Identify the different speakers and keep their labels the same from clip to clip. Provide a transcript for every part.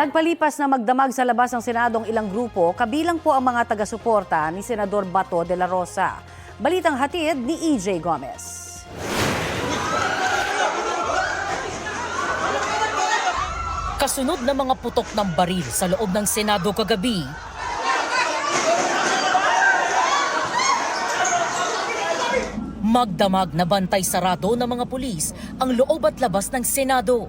Speaker 1: Nagpalipas na magdamag sa labas ng Senado ang ilang grupo, kabilang po ang mga taga-suporta ni Senador Bato de la Rosa. Balitang hatid ni EJ Gomez.
Speaker 2: Kasunod na mga putok ng baril sa loob ng Senado kagabi, magdamag na bantay sarado ng mga pulis ang loob at labas ng Senado.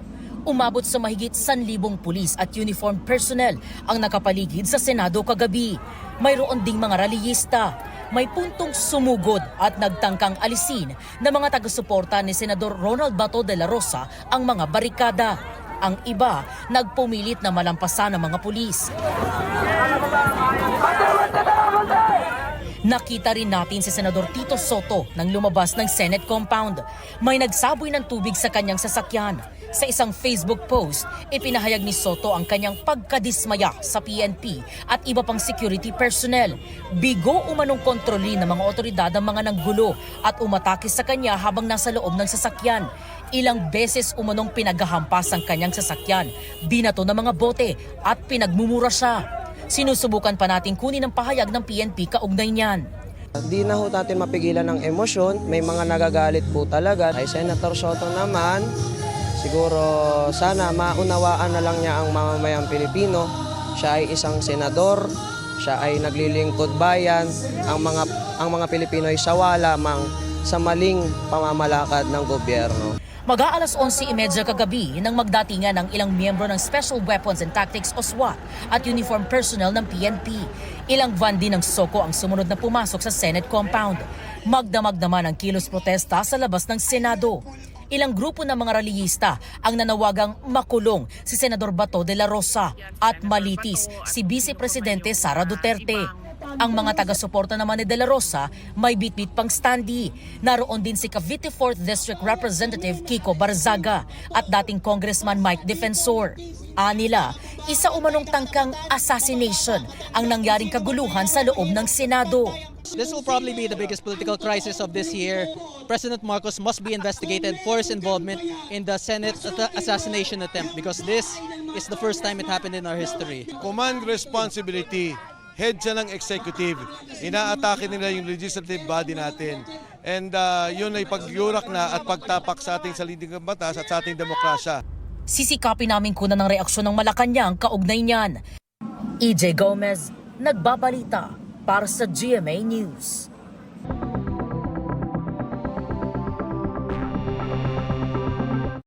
Speaker 2: Umabot sa mahigit 1,000 pulis at uniformed personnel ang nakapaligid sa Senado kagabi. Mayroon ding mga rallyista. May puntong sumugod at nagtangkang alisin ng mga taga-suporta ni Senador Ronald Bato de la Rosa ang mga barikada. Ang iba, nagpumilit na malampasan ng mga pulis. Nakita rin natin si Senador Tito Soto nang lumabas ng Senate compound. May nagsaboy ng tubig sa kanyang sasakyan. Sa isang Facebook post, ipinahayag ni Soto ang kanyang pagkadismaya sa PNP at iba pang security personnel. Bigo umanong kontrolin ng mga otoridad ang mga nanggulo at umatake sa kanya habang nasa loob ng sasakyan. Ilang beses umanong pinaghahampas ang kanyang sasakyan, binato ng mga bote at pinagmumura siya. Sinusubukan pa natin kunin ang pahayag ng PNP kaugnay niyan.
Speaker 3: Di na ho natin mapigilan ng emosyon, may mga nagagalit po talaga. Ay Senator Soto naman, siguro sana maunawaan na lang niya ang mamamayang Pilipino. Siya ay isang senador, siya ay naglilingkod bayan, ang mga Pilipino ay sawa lamang sa maling pamamalakad ng gobyerno.
Speaker 2: Mag-aalas 11:30 kagabi nang magdatingan ng ilang miyembro ng Special Weapons and Tactics o SWAT at uniform personnel ng PNP. Ilang van din ng SOCO ang sumunod na pumasok sa Senate compound. Magdamag naman ang kilos protesta sa labas ng Senado. Ilang grupo ng mga rallyista ang nanawagang makulong si Senador Bato de la Rosa at malitis si Vice Presidente Sara Duterte. Ang mga taga-suporta naman ni De La Rosa may bitbit pang standee. Naroon din si Cavite 4th District Representative Kiko Barzaga at dating Congressman Mike Defensor. Anila, isa umanong tangkang assassination ang nangyaring kaguluhan sa loob ng Senado.
Speaker 4: This will probably be the biggest political crisis of this year. President Marcos must be investigated for his involvement in the Senate assassination attempt because this is the first time it happened in our history.
Speaker 5: Command responsibility. Head siya ng executive. Inaatake nila yung legislative body natin. And yun ay pagyurak na at pagtapak sa ating salinding batas at sa ating demokrasya.
Speaker 2: Sisikapin namin kunan ng reaksyon ng Malacanang kaugnay niyan. EJ Gomez, nagbabalita para sa GMA News.